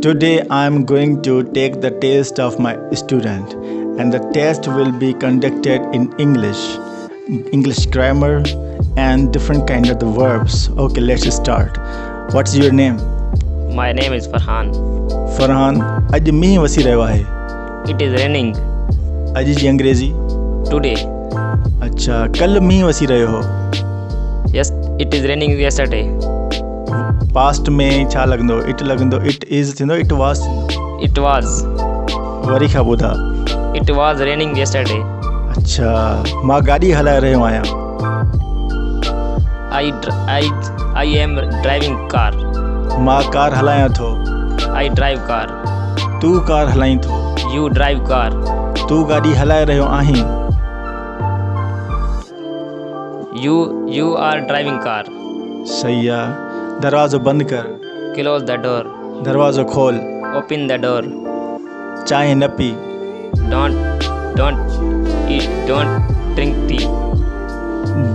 Today I am going to take the test of my student, and the test will be conducted in English grammar and different kind of the verbs. Okay, let's start. What's your name? My name is Farhan. Farhan, अॼु मींहुं वसी रहियो आहे. It is raining अॼु जी अंग्रेज़ी. today. अच्छा, कल्ह मींहुं वसी रहियो हो. Yes, it is raining yesterday. Past में छा लॻंदो? इट लॻंदो, इट इज़ थींदो, इट वाज़ थींदो. It was. वरी खां ॿुधा. It was raining yesterday. अच्छा, मां गाॾी हलाए रहियो आहियां. I am driving car. मां कार हलायां थो. I drive car. तूं कार हलाईं थो. You drive car. तूं गाॾी हलाए रहियो आहीं. You are driving car. सही आहे. दरवाज़ो बंदि कर. Close the door. दरवाज़ो खोल. Open the door. चांहि न P. Don't eat. Don't drink tea.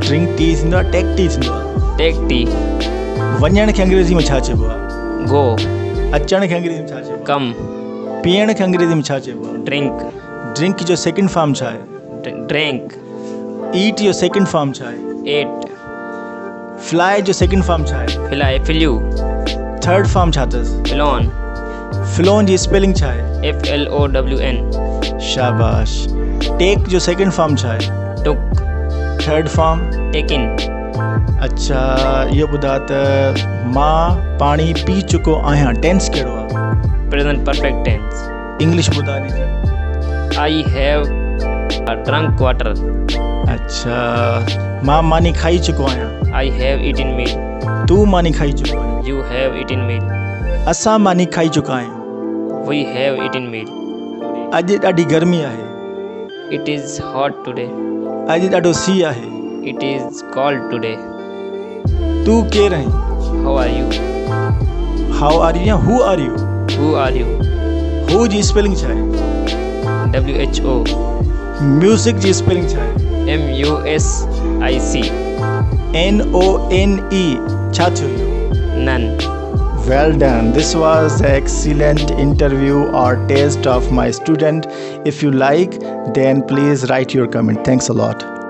Drink tea थींदो आहे, टेक टी थींदो आहे. Take tea. वञण खे अंग्रेज़ी में छा चइबो आहे? Go. अचण खे अंग्रेज़ी में छा चइबो आहे? Come. पीअण खे अंग्रेज़ी में छा चइबो आहे? Drink. ड्रिंक जो सेकंड फॉर्म छा आहे? Drink. ईट जो सेकंड फॉर्म छा आहे? Eat. फ्लाई जो सेकंड फॉर्म छा आहे? Flew. थर्ड फॉर्म छा अथसि? Flown. फ्लोन जी स्पेलिंग छा आहे? FLOWN. शाबाश. टेक जो सेकंड फॉर्म छा आहे? Took. Third form. Taken. अच्छा, इहो ॿुधा त मां पाणी पी चुको आहियां. टेंस कहिड़ो आहे? Present perfect tense. इंग्लिश ॿुधा ॾिजे. I have drunk water. अच्छा, मां मानी खाई चुको आहियां. I have eaten meal. तूं मानी खाई चुको आहीं. You have eaten meal. असां मानी खाई चुका आहियूं. We have eaten meal. अॼु ॾाढी गर्मी आहे. It is hot today. अॼु ॾाढो सीउ आहे. It is cold today. तूं केरु आहीं? How are you? How are you या who are you? Who are you? हू जी स्पेलिंग छा आहे? WHO. म्यूज़िक जी स्पेलिंग छा आहे? MUSIC. NONE. छा थियो इहो? None. Well done. This was the excellent interview or test of my student. If you like, then please write your comment. Thanks a lot.